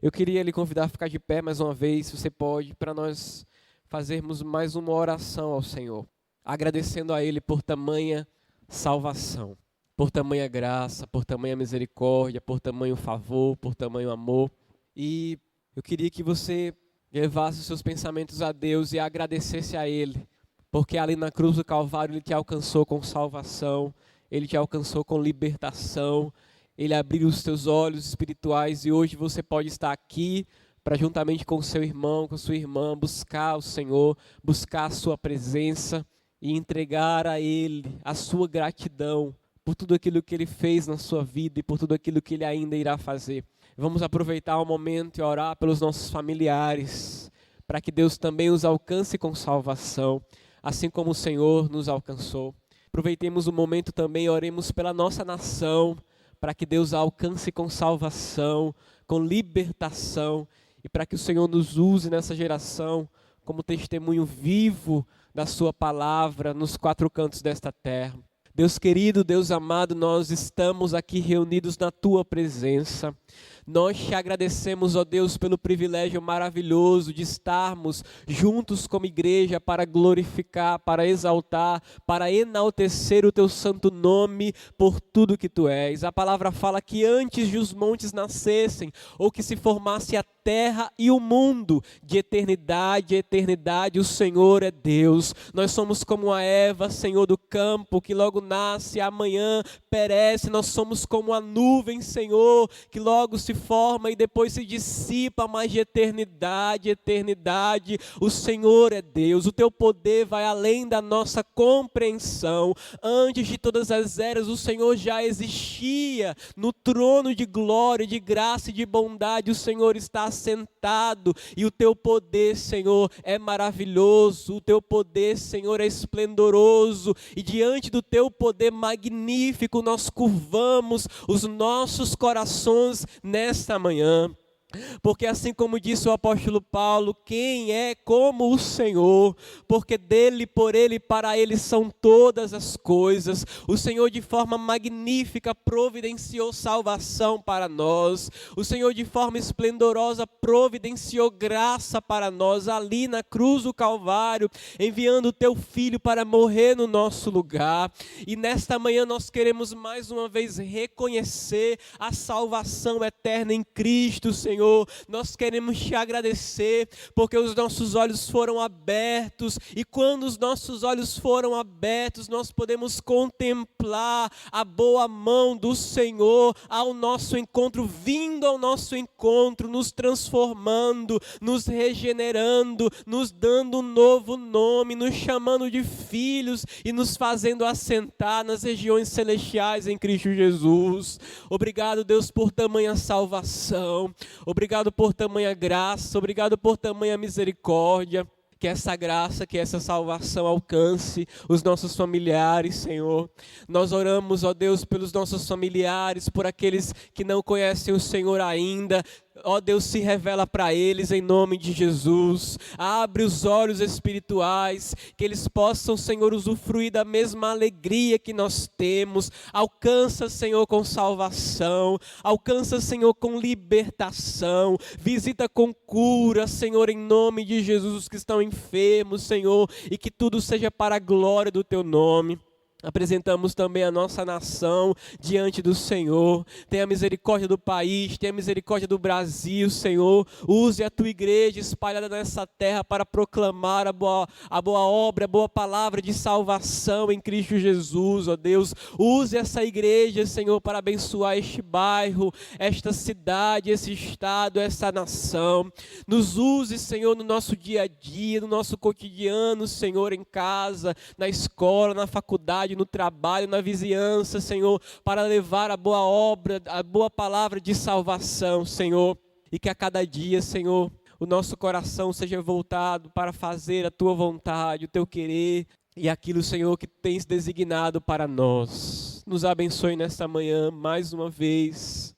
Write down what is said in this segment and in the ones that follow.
Eu queria lhe convidar a ficar de pé mais uma vez, se você pode, para nós fazermos mais uma oração ao Senhor, agradecendo a Ele por tamanha salvação, por tamanha graça, por tamanha misericórdia, por tamanho favor, por tamanho amor. E eu queria que você levasse os seus pensamentos a Deus e agradecesse a Ele, porque ali na cruz do Calvário Ele te alcançou com salvação, Ele te alcançou com libertação, Ele abriu os teus olhos espirituais e hoje você pode estar aqui para juntamente com o seu irmão, com a sua irmã, buscar o Senhor, buscar a sua presença e entregar a Ele a sua gratidão por tudo aquilo que Ele fez na sua vida e por tudo aquilo que Ele ainda irá fazer. Vamos aproveitar o momento e orar pelos nossos familiares, para que Deus também os alcance com salvação, assim como o Senhor nos alcançou. Aproveitemos o momento também e oremos pela nossa nação, para que Deus a alcance com salvação, com libertação, e para que o Senhor nos use nessa geração como testemunho vivo da sua palavra nos quatro cantos desta terra. Deus querido, Deus amado, nós estamos aqui reunidos na Tua presença. Nós te agradecemos, ó Deus, pelo privilégio maravilhoso de estarmos juntos como igreja para glorificar, para exaltar, para enaltecer o Teu santo nome por tudo que Tu és. A palavra fala que antes de os montes nascessem, ou que se formasse a terra e o mundo, de eternidade a eternidade, o Senhor é Deus. Nós somos como a Eva, Senhor do campo, que logo nasce, amanhã perece. Nós somos como a nuvem, Senhor, que logo se forma e depois se dissipa, mas de eternidade, eternidade, o Senhor é Deus. O Teu poder vai além da nossa compreensão. Antes de todas as eras, o Senhor já existia no trono de glória, de graça e de bondade. O Senhor está sentado e o Teu poder, Senhor, é maravilhoso. O Teu poder, Senhor, é esplendoroso e diante do Teu poder magnífico nós curvamos os nossos corações nesta manhã. Porque assim como disse o apóstolo Paulo, quem é como o Senhor? Porque dele, por ele e para ele são todas as coisas. O Senhor de forma magnífica providenciou salvação para nós. O Senhor de forma esplendorosa providenciou graça para nós ali na cruz do Calvário, enviando o Teu Filho para morrer no nosso lugar. E nesta manhã nós queremos mais uma vez reconhecer a salvação eterna em Cristo, Senhor. Nós queremos Te agradecer, porque os nossos olhos foram abertos, e quando os nossos olhos foram abertos, nós podemos contemplar a boa mão do Senhor ao nosso encontro, vindo ao nosso encontro, nos transformando, nos regenerando, nos dando um novo nome, nos chamando de filhos e nos fazendo assentar nas regiões celestiais em Cristo Jesus. Obrigado, Deus, por tamanha salvação. Obrigado por tamanha graça, obrigado por tamanha misericórdia. Que essa graça, que essa salvação alcance os nossos familiares, Senhor. Nós oramos, ó Deus, pelos nossos familiares, por aqueles que não conhecem o Senhor ainda. Ó Deus, se revela para eles em nome de Jesus. Abre os olhos espirituais, que eles possam, Senhor, usufruir da mesma alegria que nós temos. Alcança, Senhor, com salvação. Alcança, Senhor, com libertação. Visita com cura, Senhor, em nome de Jesus, os que estão enfermos, Senhor, e que tudo seja para a glória do Teu nome. Apresentamos também a nossa nação diante do Senhor. Tenha misericórdia do país, tenha misericórdia do Brasil, Senhor. Use a Tua igreja espalhada nessa terra para proclamar a boa obra, a boa palavra de salvação em Cristo Jesus, ó Deus. Use essa igreja, Senhor, para abençoar este bairro, esta cidade, esse estado, essa nação. Nos use, Senhor, no nosso dia a dia, no nosso cotidiano, Senhor, em casa, na escola, na faculdade, no trabalho, na vizinhança, Senhor, para levar a boa obra, a boa palavra de salvação, Senhor. E que a cada dia, Senhor, o nosso coração seja voltado para fazer a Tua vontade, o Teu querer e aquilo, Senhor, que Tens designado para nós. Nos abençoe nesta manhã mais uma vez,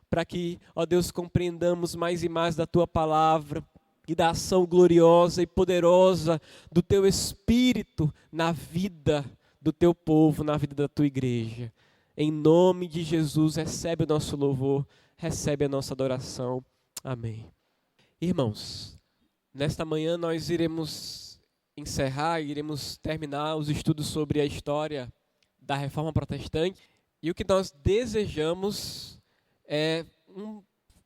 para que, ó Deus, compreendamos mais e mais da Tua palavra, e da ação gloriosa e poderosa do Teu Espírito na vida do Teu povo, na vida da Tua igreja. Em nome de Jesus, recebe o nosso louvor, recebe a nossa adoração. Amém. Irmãos, nesta manhã nós iremos terminar os estudos sobre a história da Reforma Protestante. E o que nós desejamos é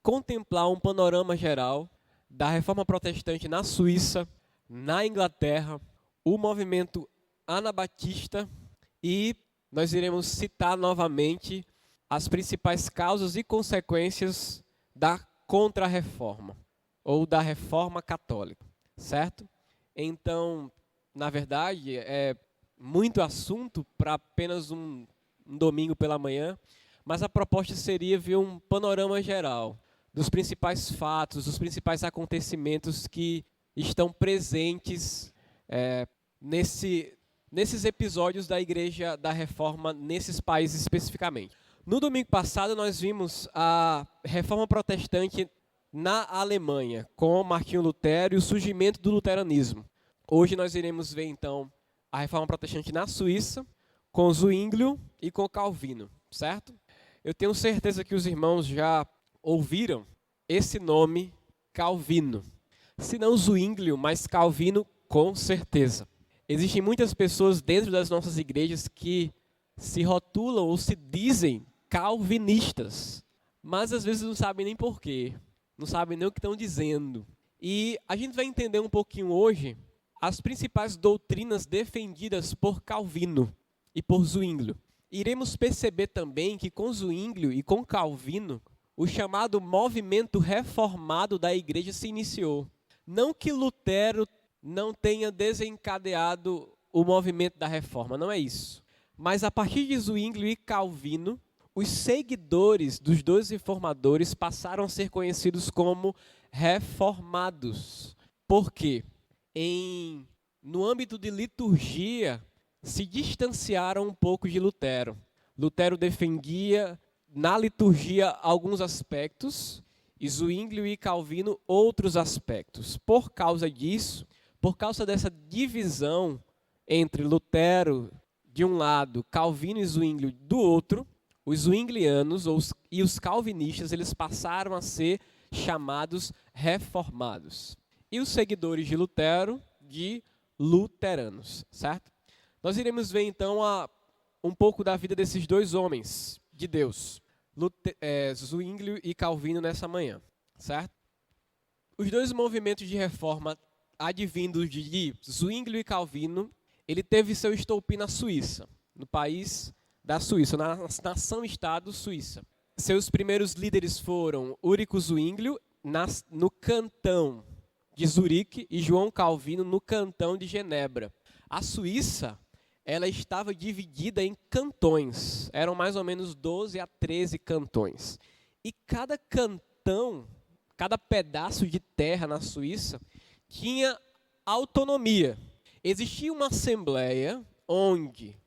contemplar um panorama geral da Reforma Protestante na Suíça, na Inglaterra, o movimento anabatista, e nós iremos citar novamente as principais causas e consequências da Contra-Reforma, ou da Reforma Católica, certo? Então, na verdade, é muito assunto para apenas um domingo pela manhã, mas a proposta seria ver um panorama geral dos principais fatos, dos principais acontecimentos que estão presentes nesses episódios da Igreja da Reforma, nesses países especificamente. No domingo passado, nós vimos a Reforma Protestante na Alemanha, com Martinho Lutero e o surgimento do luteranismo. Hoje nós iremos ver, então, a Reforma Protestante na Suíça, com Zwinglio e com Calvino, certo? Eu tenho certeza que os irmãos já ouviram esse nome, Calvino. Se não Zwinglio, mas Calvino, com certeza. Existem muitas pessoas dentro das nossas igrejas que se rotulam ou se dizem calvinistas, mas às vezes não sabem nem porquê, não sabem nem o que estão dizendo. E a gente vai entender um pouquinho hoje as principais doutrinas defendidas por Calvino e por Zwinglio. Iremos perceber também que com Zwinglio e com Calvino, o chamado movimento reformado da igreja se iniciou. Não que Lutero não tenha desencadeado o movimento da reforma, não é isso. Mas a partir de Zwinglio e Calvino, os seguidores dos dois reformadores passaram a ser conhecidos como reformados. Por quê? No âmbito de liturgia, se distanciaram um pouco de Lutero. Lutero defendia na liturgia alguns aspectos e Zwinglio e Calvino outros aspectos. Por causa disso, por causa dessa divisão entre Lutero de um lado, Calvino e Zwinglio do outro, os zwinglianos e os calvinistas, eles passaram a ser chamados reformados. E os seguidores de Lutero, de luteranos, certo? Nós iremos ver então um pouco da vida desses dois homens de Deus, Zwinglio e Calvino nessa manhã, certo? Os dois movimentos de reforma advindos de Zwinglio e Calvino, ele teve seu estopim na Suíça, no país da Suíça, na nação-estado Suíça. Seus primeiros líderes foram Ulrico Zwinglio, no cantão de Zurique, e João Calvino, no cantão de Genebra. A Suíça, ela estava dividida em cantões, eram mais ou menos 12 a 13 cantões. E cada cantão, cada pedaço de terra na Suíça, tinha autonomia. Existia uma assembleia onde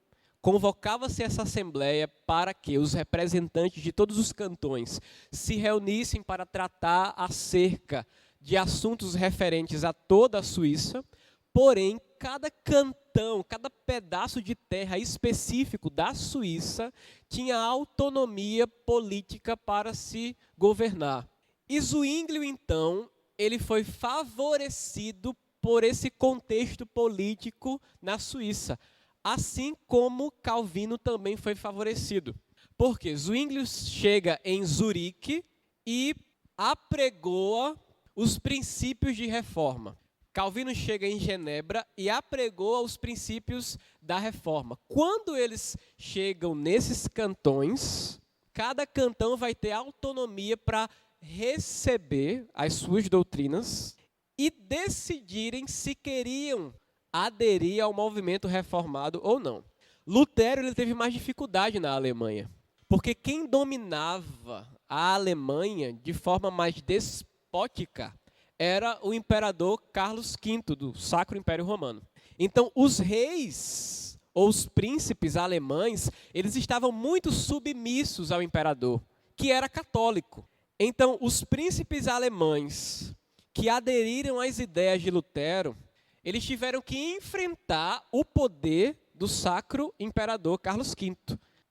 convocava-se essa assembleia para que os representantes de todos os cantões se reunissem para tratar acerca de assuntos referentes a toda a Suíça, porém, cada cantão, cada pedaço de terra específico da Suíça tinha autonomia política para se governar. E Zwinglio, então, ele foi favorecido por esse contexto político na Suíça, assim como Calvino também foi favorecido. Porque Zwinglio chega em Zurique e apregoa os princípios de reforma. Calvino chega em Genebra e apregoa os princípios da reforma. Quando eles chegam nesses cantões, cada cantão vai ter autonomia para receber as suas doutrinas e decidirem se queriam aderir ao movimento reformado ou não. Lutero, ele teve mais dificuldade na Alemanha, porque quem dominava a Alemanha de forma mais despótica era o imperador Carlos V, do Sacro Império Romano. Então, os reis ou os príncipes alemães, eles estavam muito submissos ao imperador, que era católico. Então, os príncipes alemães que aderiram às ideias de Lutero, eles tiveram que enfrentar o poder do Sacro Imperador Carlos V.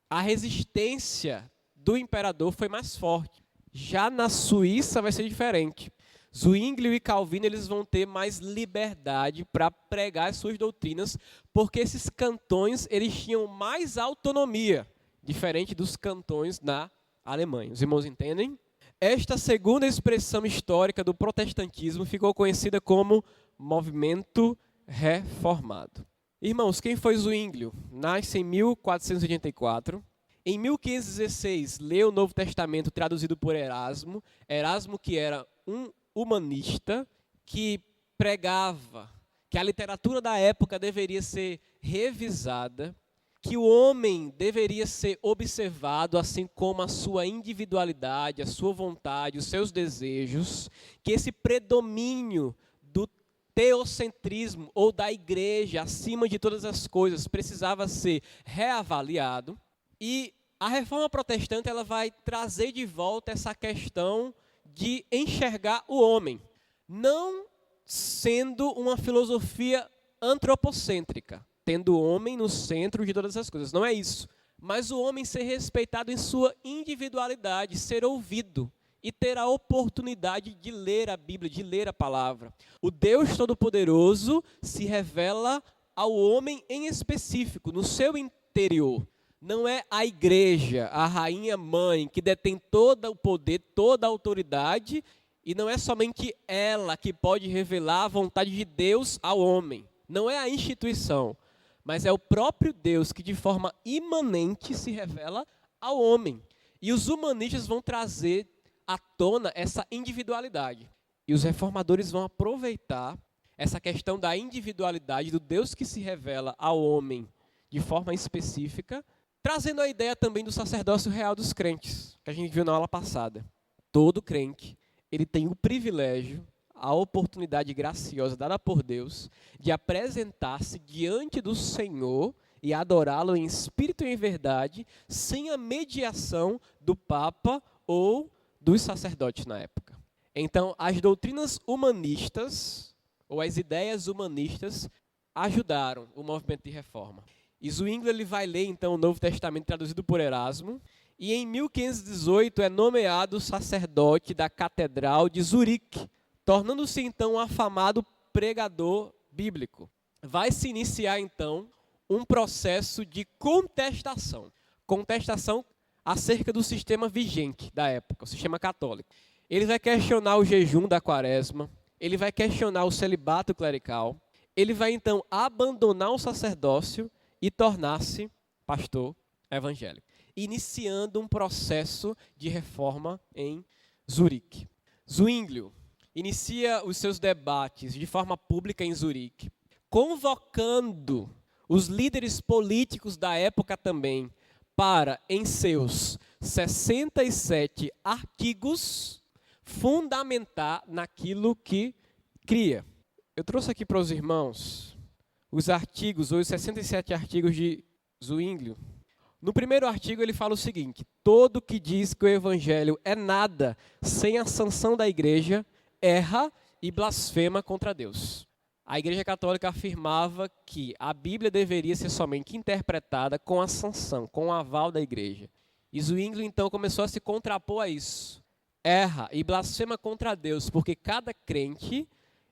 A resistência do imperador foi mais forte. Já na Suíça vai ser diferente. Zwinglio e Calvino eles vão ter mais liberdade para pregar as suas doutrinas, porque esses cantões eles tinham mais autonomia, diferente dos cantões na Alemanha. Os irmãos entendem? Esta segunda expressão histórica do protestantismo ficou conhecida como movimento reformado. Irmãos, quem foi Zwinglio? Nasce em 1484. Em 1516, leu o Novo Testamento traduzido por Erasmo. Erasmo que era um humanista que pregava que a literatura da época deveria ser revisada, que o homem deveria ser observado assim como a sua individualidade, a sua vontade, os seus desejos, que esse predomínio do teocentrismo ou da igreja acima de todas as coisas precisava ser reavaliado. E a reforma protestante ela vai trazer de volta essa questão de enxergar o homem, não sendo uma filosofia antropocêntrica, tendo o homem no centro de todas as coisas. Não é isso. Mas o homem ser respeitado em sua individualidade, ser ouvido e ter a oportunidade de ler a Bíblia, de ler a palavra. O Deus Todo-Poderoso se revela ao homem em específico, no seu interior. Não é a igreja, a rainha mãe, que detém todo o poder, toda a autoridade, e não é somente ela que pode revelar a vontade de Deus ao homem. Não é a instituição, mas é o próprio Deus que de forma imanente se revela ao homem. E os humanistas vão trazer à tona essa individualidade. E os reformadores vão aproveitar essa questão da individualidade do Deus que se revela ao homem de forma específica, trazendo a ideia também do sacerdócio real dos crentes, que a gente viu na aula passada. Todo crente, ele tem o privilégio, a oportunidade graciosa dada por Deus, de apresentar-se diante do Senhor e adorá-lo em espírito e em verdade, sem a mediação do Papa ou dos sacerdotes na época. Então, as doutrinas humanistas, ou as ideias humanistas, ajudaram o movimento de reforma. E Zwinglio ele vai ler, então, o Novo Testamento traduzido por Erasmo, e em 1518 é nomeado sacerdote da Catedral de Zurique, tornando-se, então, um afamado pregador bíblico. Vai se iniciar, então, um processo de contestação. Contestação acerca do sistema vigente da época, o sistema católico. Ele vai questionar o jejum da quaresma, ele vai questionar o celibato clerical, ele vai, então, abandonar o sacerdócio e tornar-se pastor evangélico, iniciando um processo de reforma em Zurique. Zwinglio inicia os seus debates de forma pública em Zurique, convocando os líderes políticos da época também para, em seus 67 artigos, fundamentar naquilo que cria. Eu trouxe aqui para os irmãos os artigos, ou os 67 artigos de Zwinglio. No primeiro artigo ele fala o seguinte: todo que diz que o evangelho é nada sem a sanção da igreja, erra e blasfema contra Deus. A Igreja Católica afirmava que a Bíblia deveria ser somente interpretada com a sanção, com o aval da igreja. E Zwinglio então começou a se contrapor a isso. Erra e blasfema contra Deus, porque cada crente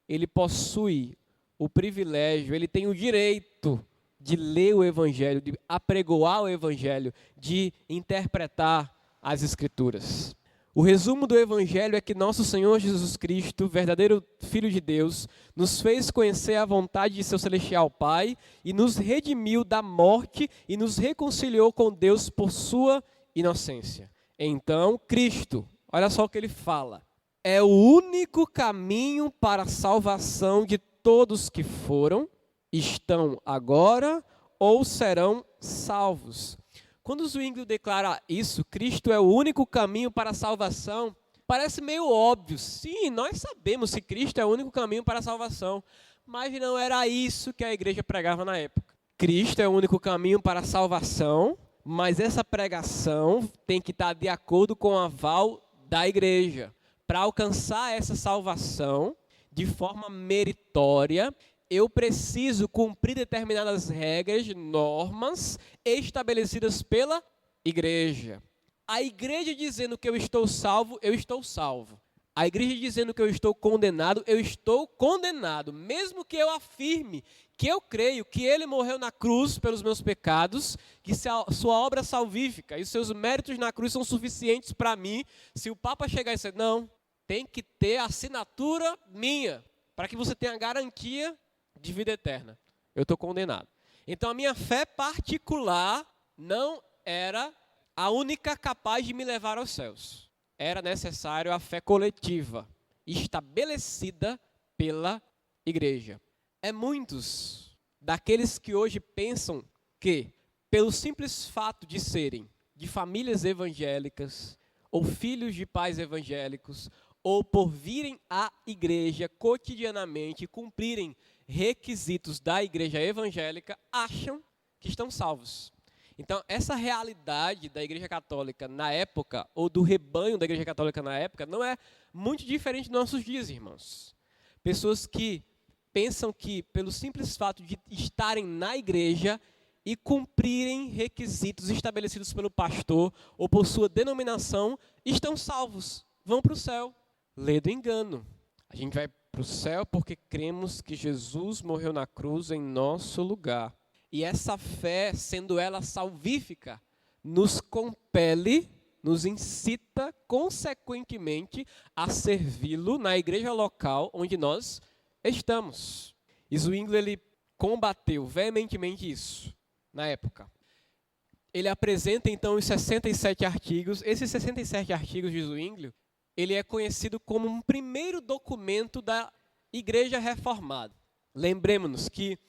ele possui o privilégio, ele tem o direito de ler o Evangelho, de apregoar o Evangelho, de interpretar as Escrituras. O resumo do Evangelho é que nosso Senhor Jesus Cristo, verdadeiro Filho de Deus, nos fez conhecer a vontade de seu celestial Pai e nos redimiu da morte e nos reconciliou com Deus por sua inocência. Então, Cristo, olha só o que ele fala, é o único caminho para a salvação de todos que foram, estão agora ou serão salvos. Quando Zwinglio declara isso, Cristo é o único caminho para a salvação, parece meio óbvio. Sim, nós sabemos que Cristo é o único caminho para a salvação, mas não era isso que a igreja pregava na época. Cristo é o único caminho para a salvação, mas essa pregação tem que estar de acordo com o aval da igreja. Para alcançar essa salvação de forma meritória, eu preciso cumprir determinadas regras, normas estabelecidas pela igreja. A igreja dizendo que eu estou salvo, eu estou salvo. A igreja dizendo que eu estou condenado, mesmo que eu afirme que eu creio que ele morreu na cruz pelos meus pecados, que sua obra salvífica e os seus méritos na cruz são suficientes para mim. Se o Papa chegar e dizer, não, tem que ter assinatura minha, para que você tenha garantia de vida eterna. Eu estou condenado. Então a minha fé particular não era a única capaz de me levar aos céus. Era necessário a fé coletiva, estabelecida pela igreja. Muitos daqueles que hoje pensam que, pelo simples fato de serem de famílias evangélicas, ou filhos de pais evangélicos, ou por virem à igreja cotidianamente e cumprirem requisitos da igreja evangélica, acham que estão salvos. Então, essa realidade da Igreja Católica na época, ou do rebanho da Igreja Católica na época, não é muito diferente dos nossos dias, irmãos. Pessoas que pensam que, pelo simples fato de estarem na igreja e cumprirem requisitos estabelecidos pelo pastor ou por sua denominação, estão salvos, vão para o céu. Lê do engano. A gente vai para o céu porque cremos que Jesus morreu na cruz em nosso lugar. E essa fé, sendo ela salvífica, nos compele, nos incita, consequentemente, a servi-lo na igreja local onde nós estamos. E Zwingli, ele combateu veementemente isso na época. Ele apresenta, então, os 67 artigos. Esses 67 artigos de Zwingli, ele é conhecido como um primeiro documento da Igreja Reformada. Lembremos-nos que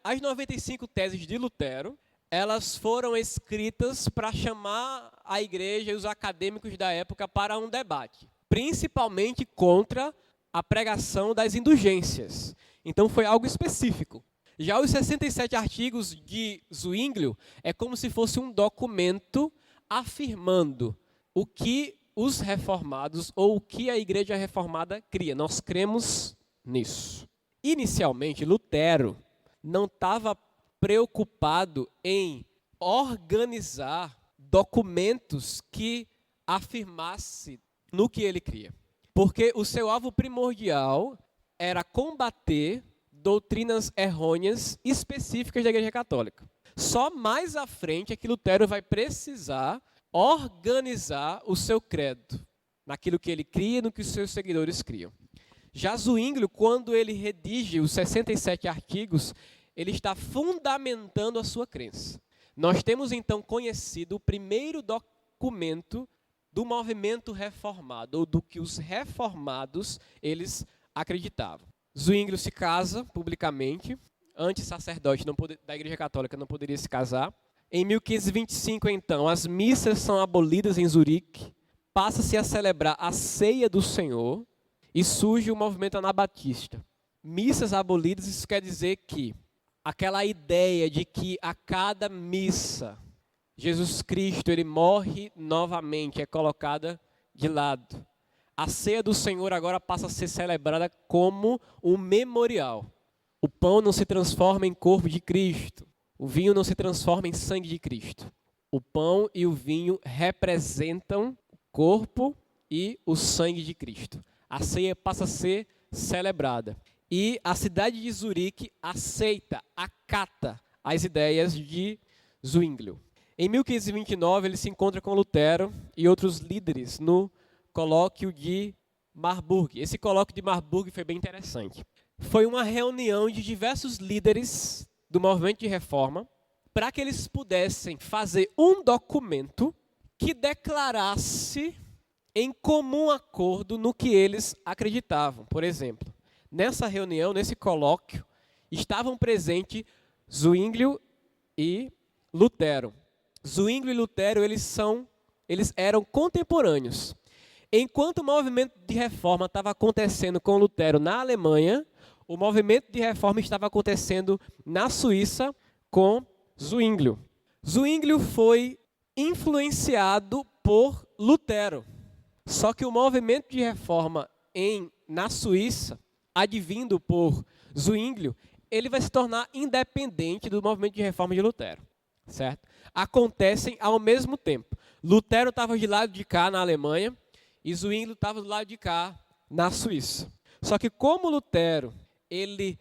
as 95 teses de Lutero, elas foram escritas para chamar a igreja e os acadêmicos da época para um debate, principalmente contra a pregação das indulgências. Então foi algo específico. Já os 67 artigos de Zwingli é como se fosse um documento afirmando o que os reformados ou o que a igreja reformada cria. Nós cremos nisso. Inicialmente, Lutero não estava preocupado em organizar documentos que afirmasse no que ele cria. Porque o seu alvo primordial era combater doutrinas errôneas específicas da Igreja Católica. Só mais à frente é que Lutero vai precisar organizar o seu credo, naquilo que ele cria e no que os seus seguidores criam. Já Zwingli, quando ele redige os 67 artigos, ele está fundamentando a sua crença. Nós temos então conhecido o primeiro documento do movimento reformado, ou do que os reformados eles acreditavam. Zwingli se casa publicamente, antes sacerdote da Igreja Católica não poderia se casar. Em 1525, então, as missas são abolidas em Zurique, passa-se a celebrar a ceia do Senhor e surge o movimento anabatista. Missas abolidas, isso quer dizer que aquela ideia de que a cada missa Jesus Cristo ele morre novamente é colocada de lado. A ceia do Senhor agora passa a ser celebrada como um memorial. O pão não se transforma em corpo de Cristo. O vinho não se transforma em sangue de Cristo. O pão e o vinho representam o corpo e o sangue de Cristo. A ceia passa a ser celebrada. E a cidade de Zurique aceita, acata as ideias de Zwingli. Em 1529, ele se encontra com Lutero e outros líderes no colóquio de Marburg. Esse colóquio de Marburg foi bem interessante. Foi uma reunião de diversos líderes do movimento de reforma para que eles pudessem fazer um documento que declarasse em comum acordo no que eles acreditavam. Por exemplo, nessa reunião, nesse colóquio, estavam presentes Zwingli e Lutero. Zwingli e Lutero, eles eram contemporâneos. Enquanto o movimento de reforma estava acontecendo com Lutero na Alemanha, o movimento de reforma estava acontecendo na Suíça com Zwingli. Zwingli foi influenciado por Lutero. Só que o movimento de reforma na Suíça, advindo por Zwingli, ele vai se tornar independente do movimento de reforma de Lutero. Certo? Acontecem ao mesmo tempo. Lutero estava de lado de cá na Alemanha e Zwinglio estava do lado de cá na Suíça. Só que como Lutero, ele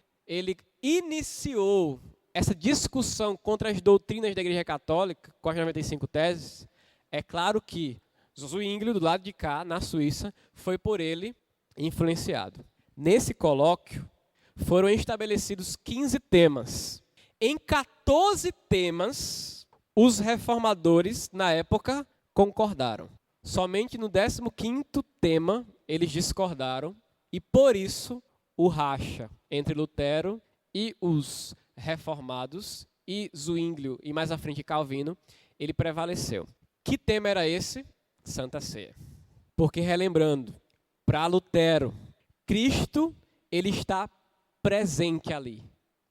iniciou essa discussão contra as doutrinas da Igreja Católica, com as 95 teses, é claro que Zwinglio, do lado de cá, na Suíça, foi por ele influenciado. Nesse colóquio, foram estabelecidos 15 temas. Em 14 temas, os reformadores, na época, concordaram. Somente no 15º tema, eles discordaram, e por isso, o racha entre Lutero e os reformados, e Zwinglio, e mais à frente Calvino, ele prevaleceu. Que tema era esse? Santa Ceia. Porque, relembrando, para Lutero, Cristo, ele está presente ali.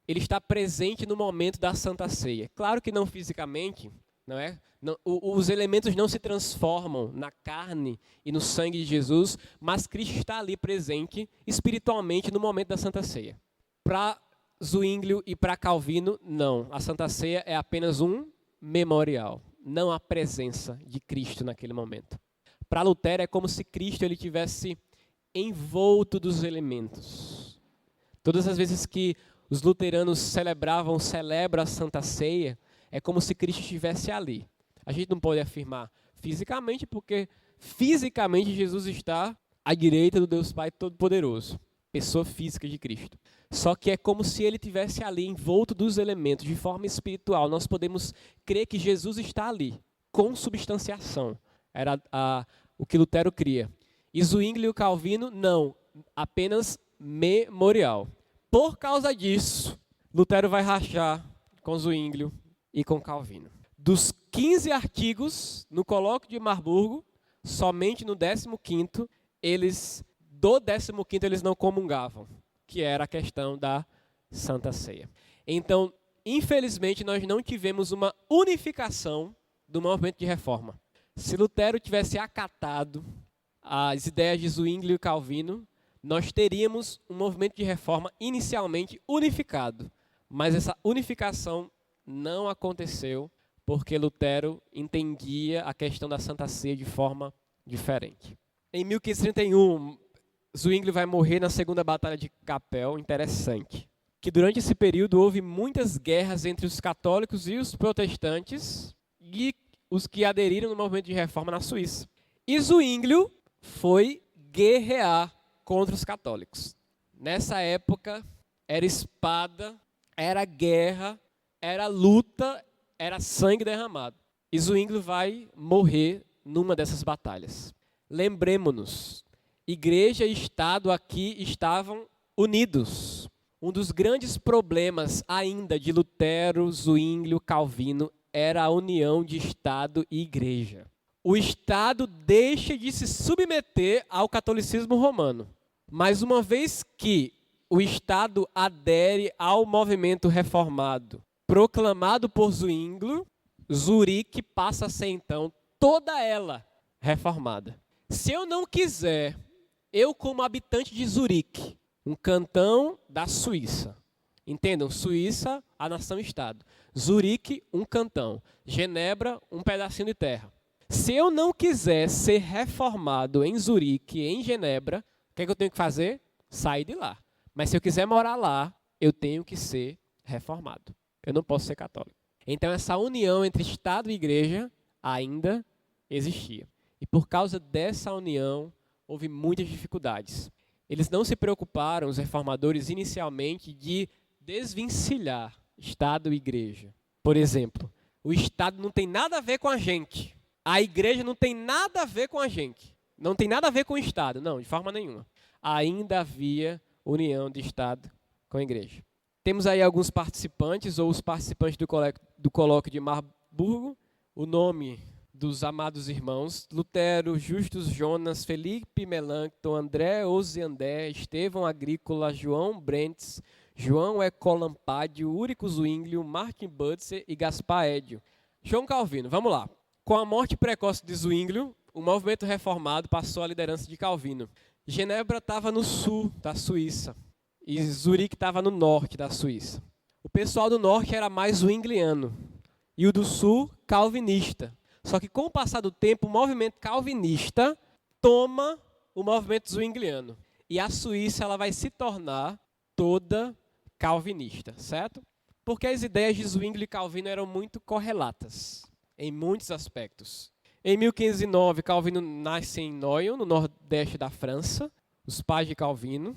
Ele está presente no momento da Santa Ceia. Claro que não fisicamente, não é? Os elementos não se transformam na carne e no sangue de Jesus, mas Cristo está ali presente espiritualmente no momento da Santa Ceia. Para Zwinglio e para Calvino, não. A Santa Ceia é apenas um memorial, não a presença de Cristo naquele momento. Para Lutero é como se Cristo ele tivesse envolto dos elementos. Todas as vezes que os luteranos celebram a Santa Ceia, é como se Cristo estivesse ali. A gente não pode afirmar fisicamente, porque fisicamente Jesus está à direita do Deus Pai Todo-Poderoso, pessoa física de Cristo. Só que é como se ele estivesse ali, envolto dos elementos, de forma espiritual. Nós podemos crer que Jesus está ali, com substanciação. Era o que Lutero cria. E Zwinglio e Calvino, não, apenas memorial. Por causa disso, Lutero vai rachar com Zwinglio e com Calvino. Dos 15 artigos no Colóquio de Marburgo, somente no 15º, do 15º eles não comungavam, que era a questão da Santa Ceia. Então, infelizmente, nós não tivemos uma unificação do movimento de reforma. Se Lutero tivesse acatado as ideias de Zwinglio e Calvino, nós teríamos um movimento de reforma inicialmente unificado. Mas essa unificação não aconteceu porque Lutero entendia a questão da Santa Ceia de forma diferente. Em 1531, Zwinglio vai morrer na Segunda Batalha de Capel. Interessante que durante esse período houve muitas guerras entre os católicos e os protestantes e os que aderiram no movimento de reforma na Suíça. E Zwinglio foi guerrear contra os católicos. Nessa época, era espada, era guerra, era luta, era sangue derramado. E Zwinglio vai morrer numa dessas batalhas. Lembremos-nos, igreja e Estado aqui estavam unidos. Um dos grandes problemas ainda de Lutero, Zwinglio, Calvino era a união de Estado e igreja. O Estado deixa de se submeter ao catolicismo romano. Mas uma vez que o Estado adere ao movimento reformado, proclamado por Zwinglio, Zurique passa a ser então toda ela reformada. Se eu não quiser, eu como habitante de Zurique, um cantão da Suíça, entendam, Suíça, a nação-estado, Zurique, um cantão, Genebra, um pedacinho de terra. Se eu não quiser ser reformado em Zurique, em Genebra, o que é que eu tenho que fazer? Sair de lá. Mas se eu quiser morar lá, eu tenho que ser reformado. Eu não posso ser católico. Então essa união entre Estado e Igreja ainda existia. E por causa dessa união, houve muitas dificuldades. Eles não se preocuparam, os reformadores, inicialmente, de desvencilhar Estado e Igreja. Por exemplo, o Estado não tem nada a ver com a gente. A Igreja não tem nada a ver com a gente. Não tem nada a ver com o Estado, não, de forma nenhuma. Ainda havia união de Estado com a Igreja. Temos aí alguns participantes, ou os participantes do Colóquio de Marburgo. O nome dos amados irmãos: Lutero, Justus Jonas, Felipe Melanchthon, André Osiandé, Estevão Agrícola, João Brentz, João Ecolampádio, Úrico Zwinglio, Martin Butzer e Gaspar Edio. João Calvino, vamos lá. Com a morte precoce de Zwinglio, o movimento reformado passou à liderança de Calvino. Genebra estava no sul da Suíça e Zurique estava no norte da Suíça. O pessoal do norte era mais zwingliano e o do sul, calvinista. Só que com o passar do tempo, o movimento calvinista toma o movimento zwingliano. E a Suíça ela vai se tornar toda calvinista, certo? Porque as ideias de Zwingli e Calvino eram muito correlatas, em muitos aspectos. Em 1509, Calvino nasce em Noyon, no nordeste da França. Os pais de Calvino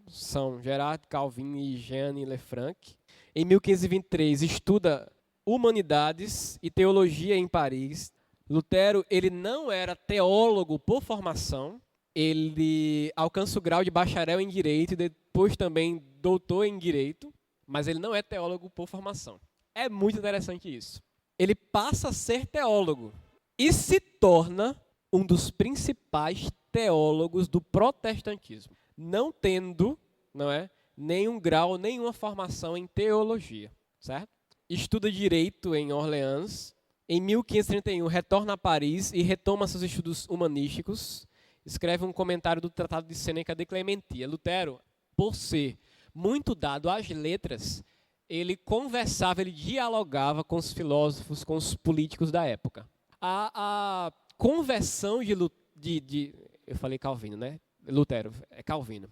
são Gerard Calvin e Jeanne Lefranc. Em 1523, estuda humanidades e teologia em Paris. Lutero, ele não era teólogo por formação. Ele alcança o grau de bacharel em Direito e depois também doutor em Direito, mas ele não é teólogo por formação. É muito interessante isso. Ele passa a ser teólogo e se torna um dos principais teólogos do protestantismo, não tendo, nenhum grau, nenhuma formação em teologia, certo? Estuda Direito em Orleans. Em 1531, retorna a Paris e retoma seus estudos humanísticos. Escreve um comentário do Tratado de Sêneca de Clementia. Lutero, por ser muito dado às letras, ele conversava, ele dialogava com os filósofos, com os políticos da época. A conversão eu falei Calvino, né? Lutero, é Calvino.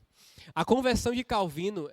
A conversão de Calvino,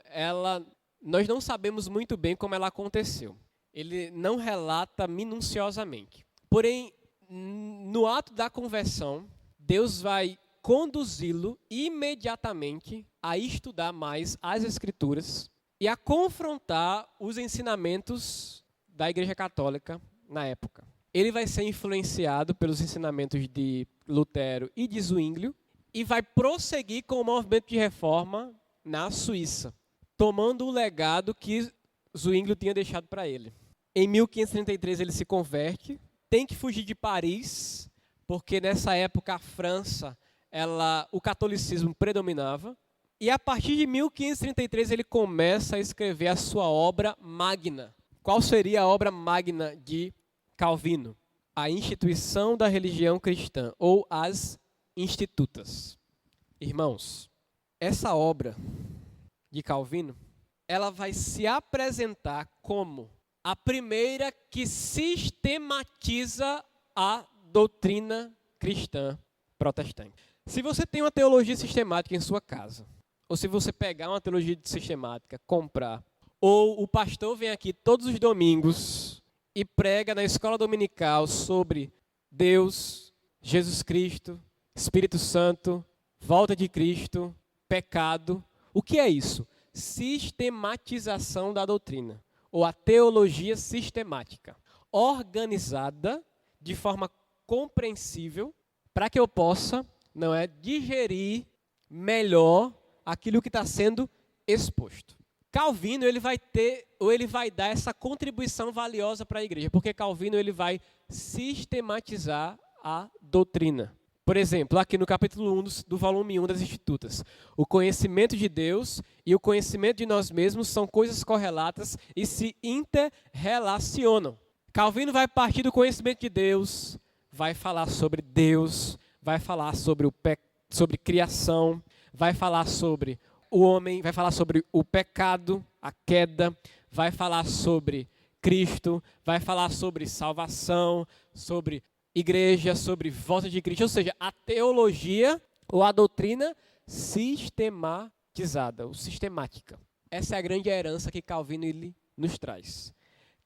nós não sabemos muito bem como ela aconteceu. Ele não relata minuciosamente. Porém, no ato da conversão, Deus vai conduzi-lo imediatamente a estudar mais as Escrituras e a confrontar os ensinamentos da Igreja Católica na época. Ele vai ser influenciado pelos ensinamentos de Lutero e de Zwinglio e vai prosseguir com o movimento de reforma na Suíça, tomando o legado que Zwinglio tinha deixado para ele. Em 1533 ele se converte, tem que fugir de Paris, porque nessa época a França, o catolicismo predominava. E a partir de 1533 ele começa a escrever a sua obra magna. Qual seria a obra magna de Calvino? A Instituição da Religião Cristã, ou as Institutas. Irmãos, essa obra de Calvino, ela vai se apresentar como a primeira que sistematiza a doutrina cristã protestante. Se você tem uma teologia sistemática em sua casa, ou se você pegar uma teologia sistemática, comprar, ou o pastor vem aqui todos os domingos e prega na escola dominical sobre Deus, Jesus Cristo, Espírito Santo, volta de Cristo, pecado. O que é isso? Sistematização da doutrina, ou a teologia sistemática, organizada de forma compreensível para que eu possa digerir melhor aquilo que está sendo exposto. Calvino ele vai dar essa contribuição valiosa para a igreja, porque Calvino ele vai sistematizar a doutrina. Por exemplo, aqui no capítulo 1 do volume 1 das Institutas, o conhecimento de Deus e o conhecimento de nós mesmos são coisas correlatas e se interrelacionam. Calvino vai partir do conhecimento de Deus, vai falar sobre Deus, vai falar sobre sobre criação, vai falar sobre o homem, vai falar sobre o pecado, a queda, vai falar sobre Cristo, vai falar sobre salvação, sobre igreja, sobre volta de Cristo, ou seja, a teologia ou a doutrina sistematizada, ou sistemática. Essa é a grande herança que Calvino ele nos traz.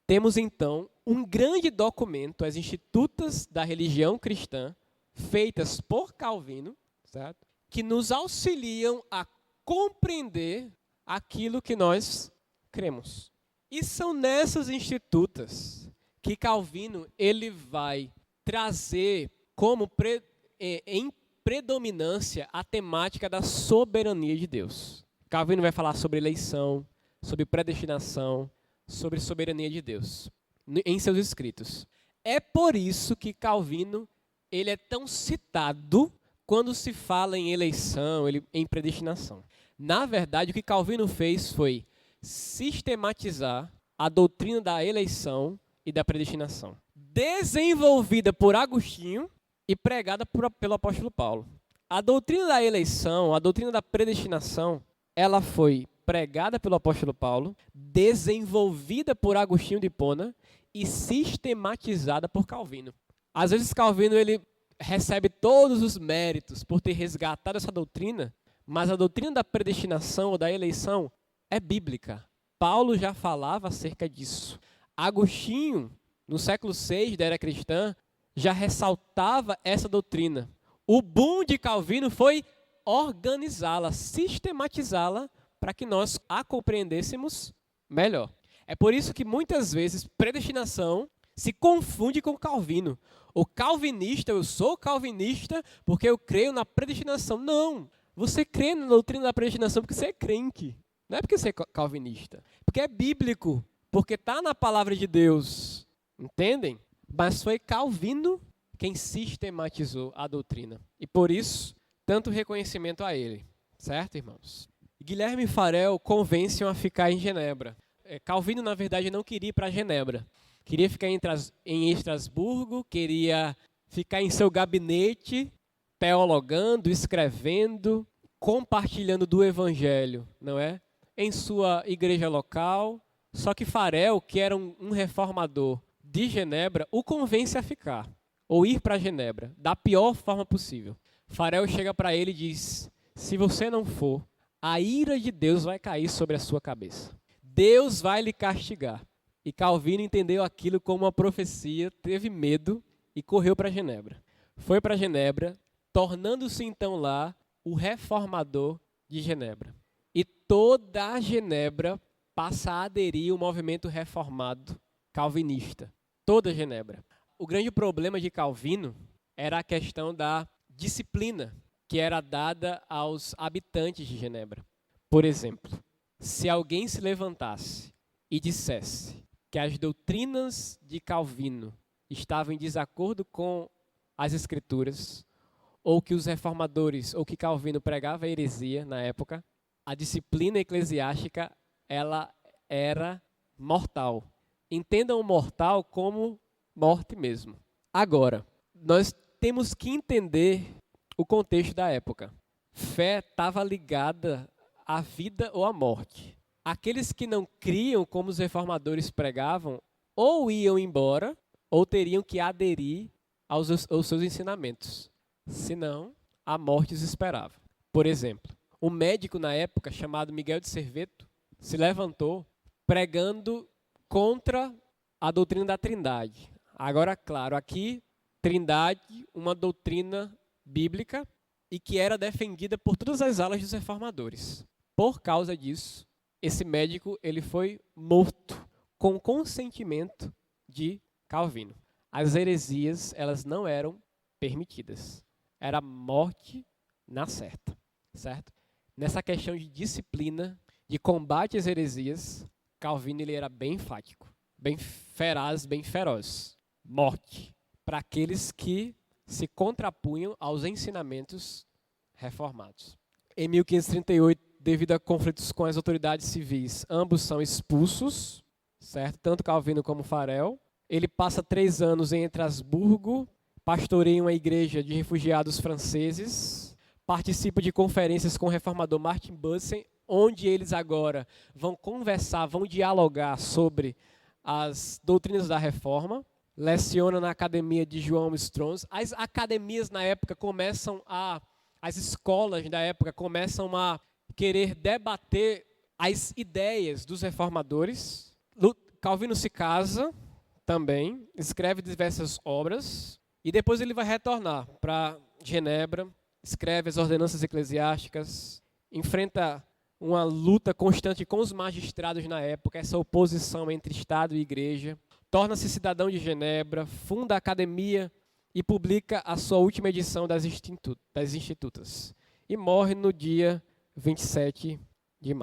Temos então um grande documento, as Institutas da Religião Cristã, feitas por Calvino, certo? Que nos auxiliam a compreender aquilo que nós cremos. E são nessas Institutas que Calvino ele vai trazer como em predominância a temática da soberania de Deus. Calvino vai falar sobre eleição, sobre predestinação, sobre soberania de Deus em seus escritos. É por isso que Calvino ele é tão citado quando se fala em eleição, em predestinação. Na verdade, o que Calvino fez foi sistematizar a doutrina da eleição e da predestinação, desenvolvida por Agostinho e pregada pelo apóstolo Paulo. A doutrina da eleição, a doutrina da predestinação, ela foi pregada pelo apóstolo Paulo, desenvolvida por Agostinho de Hipona e sistematizada por Calvino. Às vezes Calvino ele recebe todos os méritos por ter resgatado essa doutrina, mas a doutrina da predestinação ou da eleição é bíblica. Paulo já falava acerca disso. Agostinho, no século VI da era cristã, já ressaltava essa doutrina. O boom de Calvino foi organizá-la, sistematizá-la, para que nós a compreendêssemos melhor. É por isso que muitas vezes predestinação se confunde com Calvino. O calvinista, eu sou calvinista porque eu creio na predestinação. Não, você crê na doutrina da predestinação porque você é crente. Não é porque você é calvinista. Porque é bíblico, porque está na palavra de Deus. Entendem? Mas foi Calvino quem sistematizou a doutrina. E por isso, tanto reconhecimento a ele. Certo, irmãos? Guilherme e Farel convencem a ficar em Genebra. Calvino, na verdade, não queria ir para Genebra. Queria ficar em Estrasburgo, queria ficar em seu gabinete, teologando, escrevendo, compartilhando do evangelho, não é? Em sua igreja local. Só que Farel, que era um reformador de Genebra, o convence a ficar, ou ir para Genebra, da pior forma possível. Farel chega para ele e diz: se você não for, a ira de Deus vai cair sobre a sua cabeça. Deus vai lhe castigar. E Calvino entendeu aquilo como uma profecia, teve medo e correu para Genebra. Foi para Genebra, tornando-se então lá o reformador de Genebra. E toda a Genebra passa a aderir ao movimento reformado calvinista. Toda a Genebra. O grande problema de Calvino era a questão da disciplina que era dada aos habitantes de Genebra. Por exemplo, se alguém se levantasse e dissesse que as doutrinas de Calvino estavam em desacordo com as Escrituras, ou que os reformadores, ou que Calvino pregava heresia na época, a disciplina eclesiástica ela era mortal. Entendam o mortal como morte mesmo. Agora, nós temos que entender o contexto da época. Fé estava ligada à vida ou à morte. Aqueles que não criam como os reformadores pregavam, ou iam embora, ou teriam que aderir aos seus ensinamentos. Senão, a morte os esperava. Por exemplo, um médico na época, chamado Miguel de Serveto, se levantou pregando contra a doutrina da Trindade. Agora, claro, aqui, Trindade, uma doutrina bíblica e que era defendida por todas as alas dos reformadores. Por causa disso, esse médico ele foi morto com consentimento de Calvino. As heresias elas não eram permitidas. Era morte na certa, certo? Nessa questão de disciplina, de combate às heresias, Calvino ele era bem enfático, bem feraz, bem feroz. Morte para aqueles que se contrapunham aos ensinamentos reformados. Em 1538, devido a conflitos com as autoridades civis, ambos são expulsos, certo? Tanto Calvino como Farel. Ele passa 3 anos em Estrasburgo, pastoreia uma igreja de refugiados franceses, participa de conferências com o reformador Martin Bucer, onde eles agora vão conversar, vão dialogar sobre as doutrinas da reforma. Leciona na academia de João Strauss. As academias na época as escolas da época começam a querer debater as ideias dos reformadores. Calvino se casa também, escreve diversas obras e depois ele vai retornar para Genebra, escreve as ordenanças eclesiásticas, enfrenta uma luta constante com os magistrados na época, essa oposição entre Estado e Igreja, torna-se cidadão de Genebra, funda a academia e publica a sua última edição das Institutas e morre no dia 27 de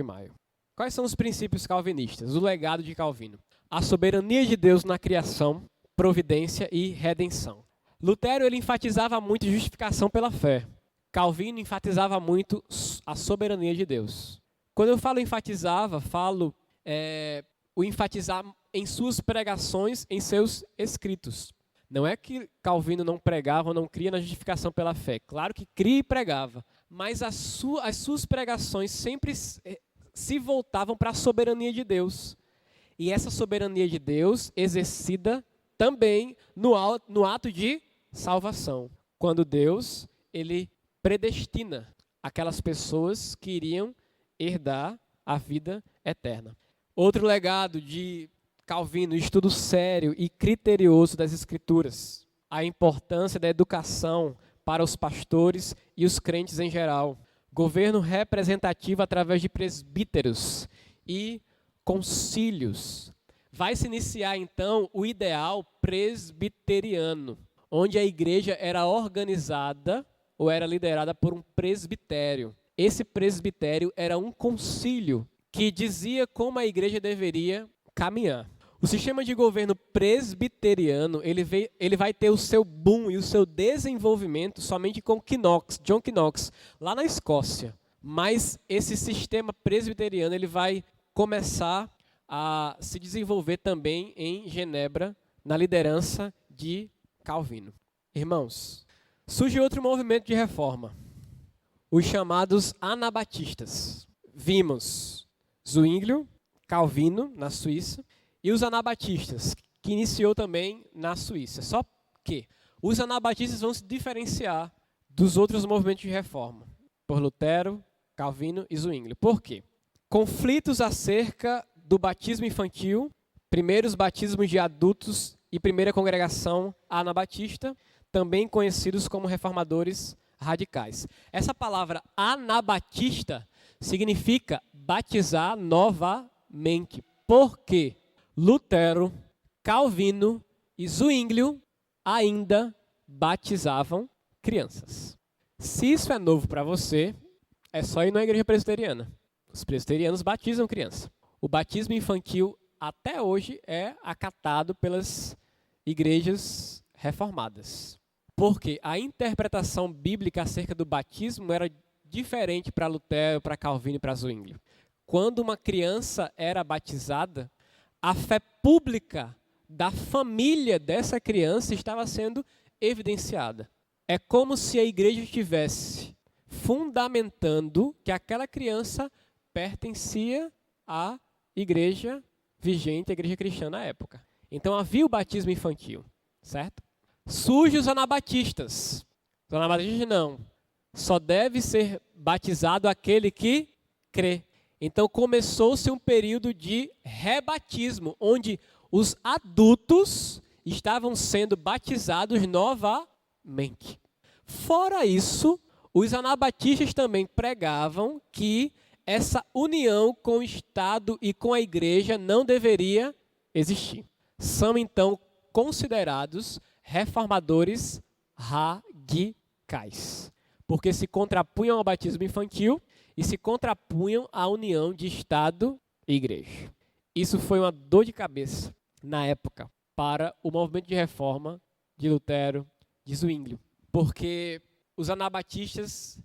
maio. Quais são os princípios calvinistas? O legado de Calvino. A soberania de Deus na criação, providência e redenção. Lutero ele enfatizava muito justificação pela fé. Calvino enfatizava muito a soberania de Deus. Quando eu falo enfatizava, o enfatizar em suas pregações, em seus escritos. Não é que Calvino não pregava ou não cria na justificação pela fé. Claro que cria e pregava. Mas as suas pregações sempre se voltavam para a soberania de Deus. E essa soberania de Deus exercida também no ato de salvação, quando Deus ele predestina aquelas pessoas que iriam herdar a vida eterna. Outro legado de Calvino, estudo sério e criterioso das Escrituras, a importância da educação para os pastores e os crentes em geral, governo representativo através de presbíteros e concílios. Vai se iniciar então o ideal presbiteriano, onde a igreja era organizada ou era liderada por um presbitério. Esse presbitério era um concílio que dizia como a igreja deveria caminhar. O sistema de governo presbiteriano ele vai ter o seu boom e o seu desenvolvimento somente com John Knox, lá na Escócia. Mas esse sistema presbiteriano ele vai começar a se desenvolver também em Genebra, na liderança de Calvino. Irmãos, surge outro movimento de reforma, os chamados anabatistas. Vimos Zwinglio, Calvino, na Suíça, e os anabatistas, que iniciou também na Suíça. Só que os anabatistas vão se diferenciar dos outros movimentos de reforma, por Lutero, Calvino e Zwinglio. Por quê? Conflitos acerca do batismo infantil, primeiros batismos de adultos e primeira congregação anabatista, também conhecidos como reformadores radicais. Essa palavra anabatista significa batizar novamente. Por quê? Lutero, Calvino e Zwinglio ainda batizavam crianças. Se isso é novo para você, é só ir na igreja presbiteriana. Os presbiterianos batizam criança. O batismo infantil até hoje é acatado pelas igrejas reformadas. Porque a interpretação bíblica acerca do batismo era diferente para Lutero, para Calvino e para Zwinglio. Quando uma criança era batizada, a fé pública da família dessa criança estava sendo evidenciada. É como se a igreja estivesse fundamentando que aquela criança pertencia à igreja vigente, à igreja cristã na época. Então havia o batismo infantil, certo? Surgem os anabatistas. Os anabatistas não. Só deve ser batizado aquele que crê. Então começou-se um período de rebatismo, onde os adultos estavam sendo batizados novamente. Fora isso, os anabatistas também pregavam que essa união com o Estado e com a igreja não deveria existir. São então considerados reformadores radicais, porque se contrapunham ao batismo infantil e se contrapunham à união de Estado e igreja. Isso foi uma dor de cabeça na época para o movimento de reforma de Lutero, de Zwinglio, porque os anabatistas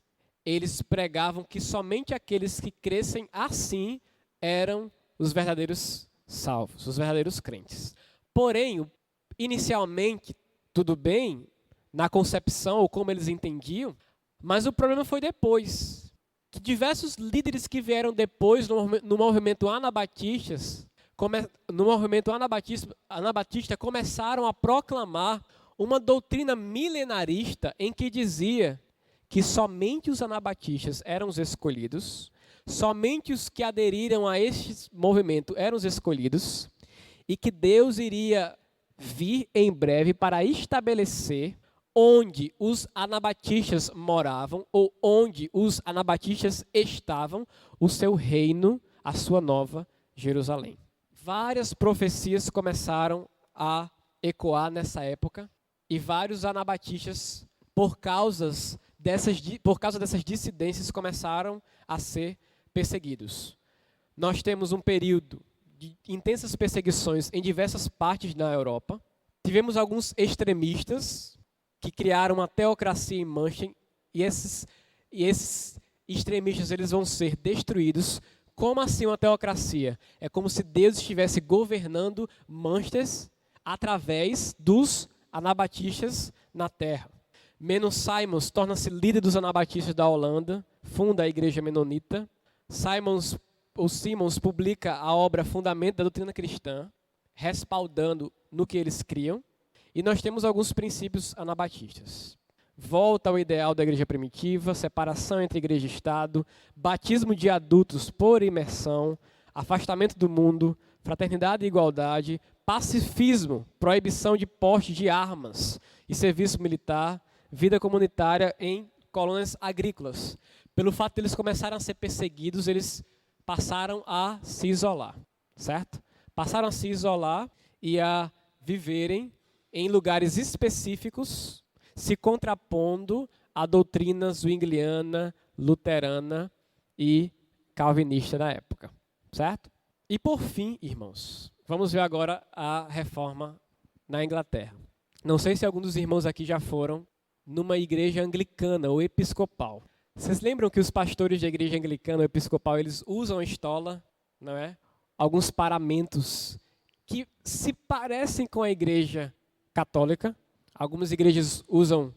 eles pregavam que somente aqueles que crescem assim eram os verdadeiros salvos, os verdadeiros crentes. Porém, inicialmente, tudo bem, na concepção ou como eles entendiam, mas o problema foi depois. Que diversos líderes que vieram depois no movimento anabatista começaram a proclamar uma doutrina milenarista em que dizia que somente os anabatistas eram os escolhidos, somente os que aderiram a este movimento eram os escolhidos, e que Deus iria vir em breve para estabelecer onde os anabatistas moravam ou onde os anabatistas estavam, o seu reino, a sua nova Jerusalém. Várias profecias começaram a ecoar nessa época e vários anabatistas, por causa dessas dissidências, começaram a ser perseguidos. Nós temos um período de intensas perseguições em diversas partes da Europa. Tivemos alguns extremistas que criaram uma teocracia em Manchester, e esses extremistas eles vão ser destruídos. Como assim uma teocracia? É como se Deus estivesse governando Manchester através dos anabatistas na terra. Menno Simons torna-se líder dos anabatistas da Holanda, funda a igreja menonita. Simons publica a obra Fundamento da Doutrina Cristã, respaldando no que eles criam. E nós temos alguns princípios anabatistas. Volta ao ideal da igreja primitiva, separação entre igreja e Estado, batismo de adultos por imersão, afastamento do mundo, fraternidade e igualdade, pacifismo, proibição de porte de armas e serviço militar, vida comunitária em colônias agrícolas. Pelo fato de eles começarem a ser perseguidos, eles passaram a se isolar, certo? Passaram a se isolar e a viverem em lugares específicos, se contrapondo à doutrina zwingliana, luterana e calvinista da época, certo? E por fim, irmãos, vamos ver agora a reforma na Inglaterra. Não sei se algum dos irmãos aqui já foram numa igreja anglicana ou episcopal. Vocês lembram que os pastores da igreja anglicana ou episcopal, eles usam a estola, não é? Alguns paramentos que se parecem com a igreja católica. Algumas igrejas usam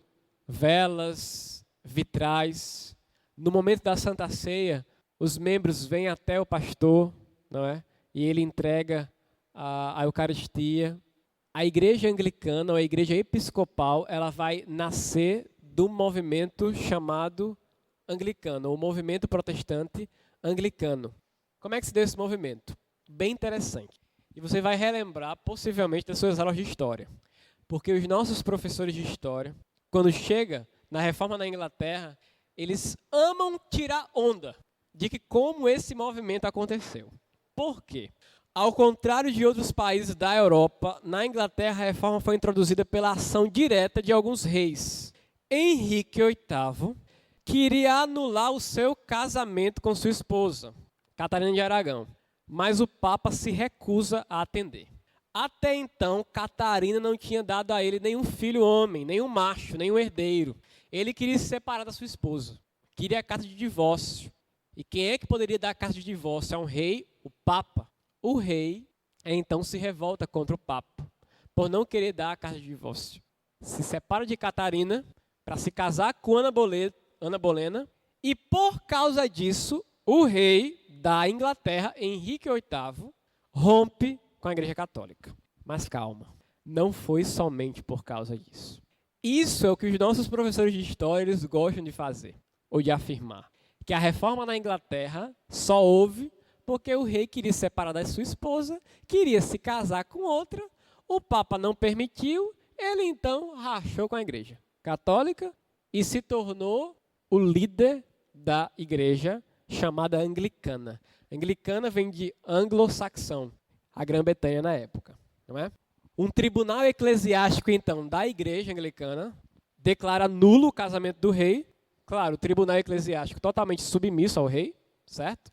velas, vitrais. No momento da Santa Ceia, os membros vêm até o pastor, não é? E ele entrega a Eucaristia. A igreja anglicana, ou a igreja episcopal, ela vai nascer do movimento chamado anglicano, ou movimento protestante anglicano. Como é que se deu esse movimento? Bem interessante. E você vai relembrar, possivelmente, das suas aulas de história. Porque os nossos professores de história, quando chega na reforma na Inglaterra, eles amam tirar onda de que como esse movimento aconteceu. Por quê? Ao contrário de outros países da Europa, na Inglaterra a reforma foi introduzida pela ação direta de alguns reis. Henrique VIII queria anular o seu casamento com sua esposa, Catarina de Aragão, mas o Papa se recusa a atender. Até então, Catarina não tinha dado a ele nenhum filho homem, nenhum macho, nenhum herdeiro. Ele queria se separar da sua esposa, queria a carta de divórcio. E quem é que poderia dar a carta de divórcio a um rei? O Papa. O rei, então, se revolta contra o Papa, por não querer dar a carta de divórcio. Se separa de Catarina para se casar com Ana Bolena, e por causa disso, o rei da Inglaterra, Henrique VIII, rompe com a Igreja Católica. Mas calma, não foi somente por causa disso. Isso é o que os nossos professores de história eles gostam de fazer, ou de afirmar, que a reforma na Inglaterra só houve porque o rei queria se separar da sua esposa, queria se casar com outra, o Papa não permitiu, ele então rachou com a Igreja Católica e se tornou o líder da igreja chamada anglicana. Anglicana vem de anglo-saxão, a Grã-Bretanha na época, não é? Um tribunal eclesiástico, então, da igreja anglicana declara nulo o casamento do rei. Claro, o tribunal eclesiástico totalmente submisso ao rei, certo?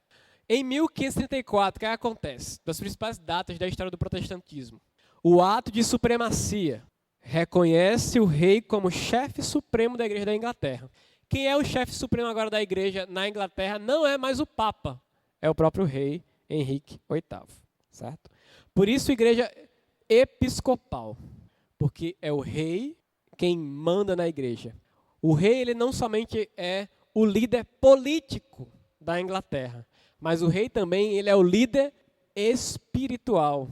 Em 1534, o que acontece? Das principais datas da história do protestantismo. O ato de supremacia reconhece o rei como chefe supremo da igreja da Inglaterra. Quem é o chefe supremo agora da igreja na Inglaterra não é mais o Papa, é o próprio rei Henrique VIII, certo? Por isso, igreja episcopal, porque é o rei quem manda na igreja. O rei, ele não somente é o líder político da Inglaterra, mas o rei também ele é o líder espiritual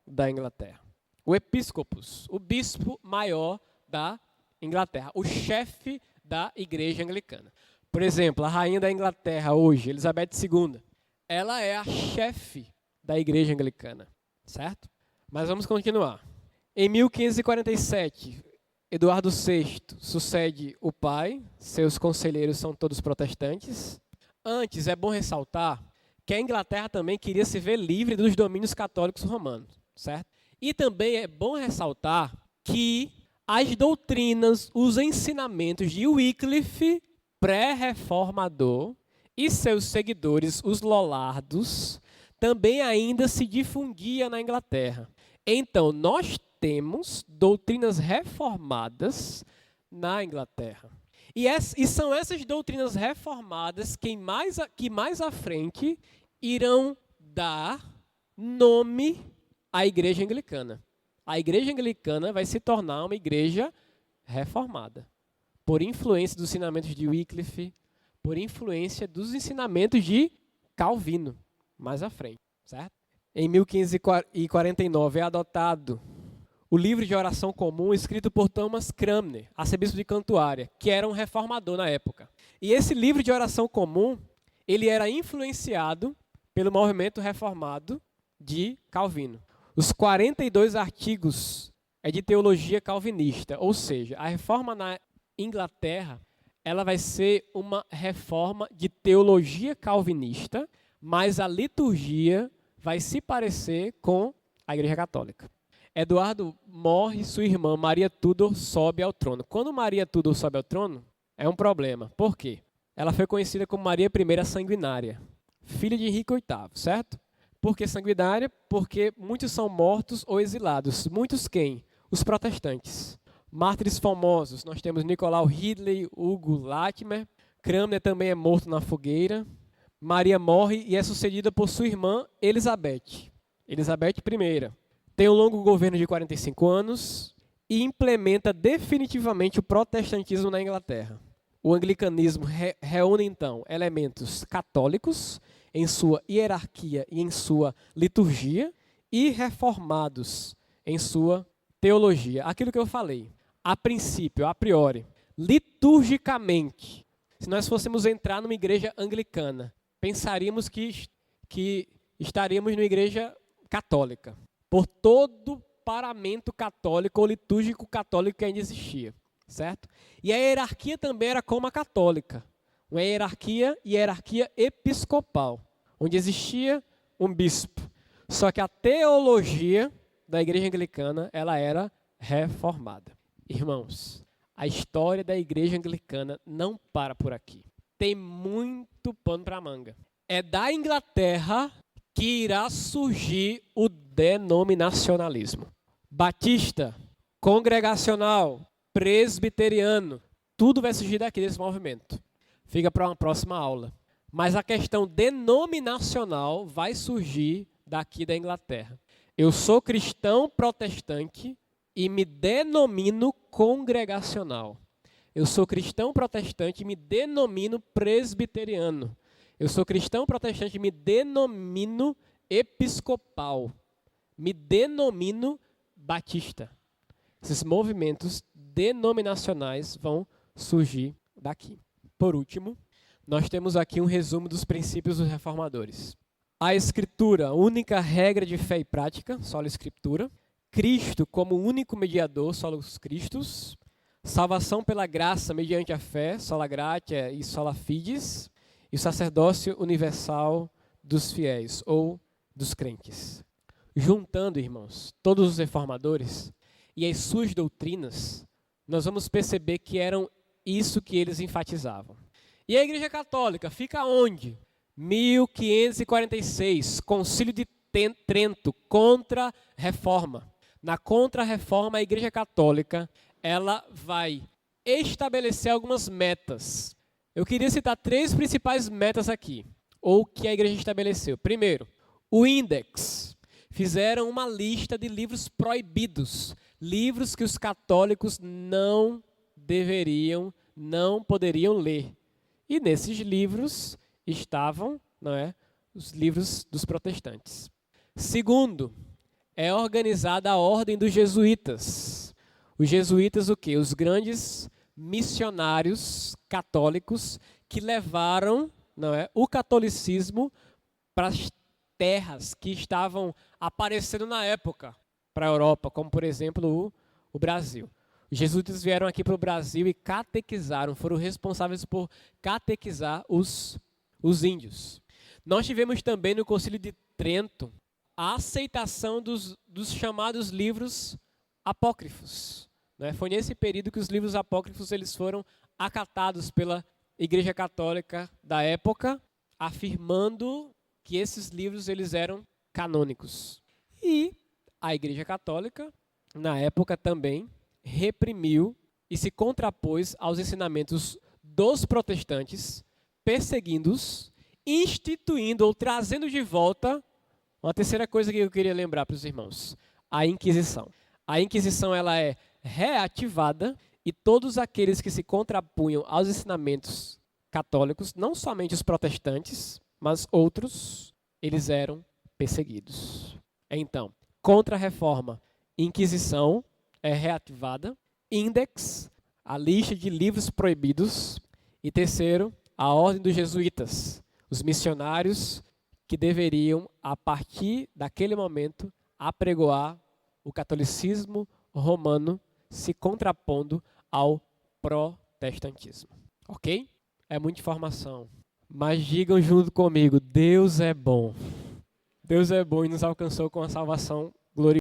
da Inglaterra. O episcopos, o bispo maior da Inglaterra, o chefe da igreja anglicana. Por exemplo, a rainha da Inglaterra hoje, Elizabeth II, ela é a chefe da igreja anglicana, certo? Mas vamos continuar. Em 1547, Eduardo VI sucede o pai, seus conselheiros são todos protestantes. Antes, é bom ressaltar que a Inglaterra também queria se ver livre dos domínios católicos romanos, certo? E também é bom ressaltar que as doutrinas, os ensinamentos de Wycliffe, pré-reformador, e seus seguidores, os lollardos, também ainda se difundia na Inglaterra. Então, nós temos doutrinas reformadas na Inglaterra. E são essas doutrinas reformadas que mais à frente irão dar nome à igreja anglicana. A igreja anglicana vai se tornar uma igreja reformada, por influência dos ensinamentos de Wycliffe, por influência dos ensinamentos de Calvino, mais à frente, certo? em 1549, é adotado o livro de oração comum escrito por Thomas Cranmer, arcebispo de Cantuária, que era um reformador na época. E esse livro de oração comum, ele era influenciado pelo movimento reformado de Calvino. Os 42 artigos é de teologia calvinista, ou seja, a reforma na Inglaterra, ela vai ser uma reforma de teologia calvinista, mas a liturgia vai se parecer com a Igreja Católica. Eduardo morre e sua irmã Maria Tudor sobe ao trono. Quando Maria Tudor sobe ao trono, é um problema. Por quê? Ela foi conhecida como Maria I Sanguinária, filha de Henrique VIII, certo? Por que sanguinária? Porque muitos são mortos ou exilados. Muitos quem? Os protestantes. Mártires famosos, nós temos Nicolau Ridley, Hugo Latimer, Cranmer também é morto na fogueira. Maria morre e é sucedida por sua irmã Elizabeth. Elizabeth I. Tem um longo governo de 45 anos e implementa definitivamente o protestantismo na Inglaterra. O anglicanismo reúne, então, elementos católicos em sua hierarquia e em sua liturgia e reformados em sua teologia. Aquilo que eu falei, a princípio, a priori, liturgicamente, se nós fôssemos entrar numa igreja anglicana, pensaríamos que estaríamos numa igreja católica, por todo o paramento católico ou litúrgico católico que ainda existia, certo? E a hierarquia também era como a católica, uma hierarquia episcopal, onde existia um bispo. Só que a teologia da igreja anglicana, ela era reformada. Irmãos, a história da igreja anglicana não para por aqui. Tem muito pano para manga. É da Inglaterra que irá surgir o denominacionalismo. Batista, congregacional, presbiteriano, tudo vai surgir daqui desse movimento. Fica para uma próxima aula. Mas a questão denominacional vai surgir daqui da Inglaterra. Eu sou cristão protestante e me denomino congregacional. Eu sou cristão protestante e me denomino presbiteriano. Eu sou cristão protestante e me denomino episcopal. Me denomino batista. Esses movimentos denominacionais vão surgir daqui. Por último, nós temos aqui um resumo dos princípios dos reformadores. A Escritura, única regra de fé e prática, sola Escritura. Cristo como único mediador, solos Christus. Salvação pela graça mediante a fé, sola gratia e sola fides. E o sacerdócio universal dos fiéis, ou dos crentes. Juntando, irmãos, todos os reformadores e as suas doutrinas, nós vamos perceber que eram isso que eles enfatizavam. E a Igreja Católica fica onde? 1546, Concílio de Trento, contra-reforma. Na contra-reforma, a Igreja Católica, ela vai estabelecer algumas metas. Eu queria citar 3 principais metas aqui, ou que a igreja estabeleceu. Primeiro, o índex. Fizeram uma lista de livros proibidos, livros que os católicos não deveriam, não poderiam ler. E nesses livros estavam, os livros dos protestantes. Segundo, é organizada a ordem dos jesuítas. Os jesuítas o quê? Os grandes missionários católicos que levaram o catolicismo para as terras que estavam aparecendo na época para a Europa, como por exemplo o Brasil. Os jesuítas vieram aqui para o Brasil e catequizaram, foram responsáveis por catequizar os índios. Nós tivemos também no Concílio de Trento a aceitação dos chamados livros apócrifos. Foi nesse período que os livros apócrifos eles foram acatados pela Igreja Católica da época, afirmando que esses livros eles eram canônicos. E a Igreja Católica, na época também, reprimiu e se contrapôs aos ensinamentos dos protestantes, perseguindo-os, instituindo ou trazendo de volta uma terceira coisa que eu queria lembrar para os irmãos, a Inquisição. A Inquisição ela é reativada e todos aqueles que se contrapunham aos ensinamentos católicos, não somente os protestantes, mas outros, eles eram perseguidos. Então, Contra-Reforma, Inquisição é reativada. Index, a lista de livros proibidos. E terceiro, a Ordem dos Jesuítas, os missionários que deveriam, a partir daquele momento, apregoar o catolicismo romano, se contrapondo ao protestantismo. Ok? É muita informação. Mas digam junto comigo, Deus é bom. Deus é bom e nos alcançou com a salvação gloriosa.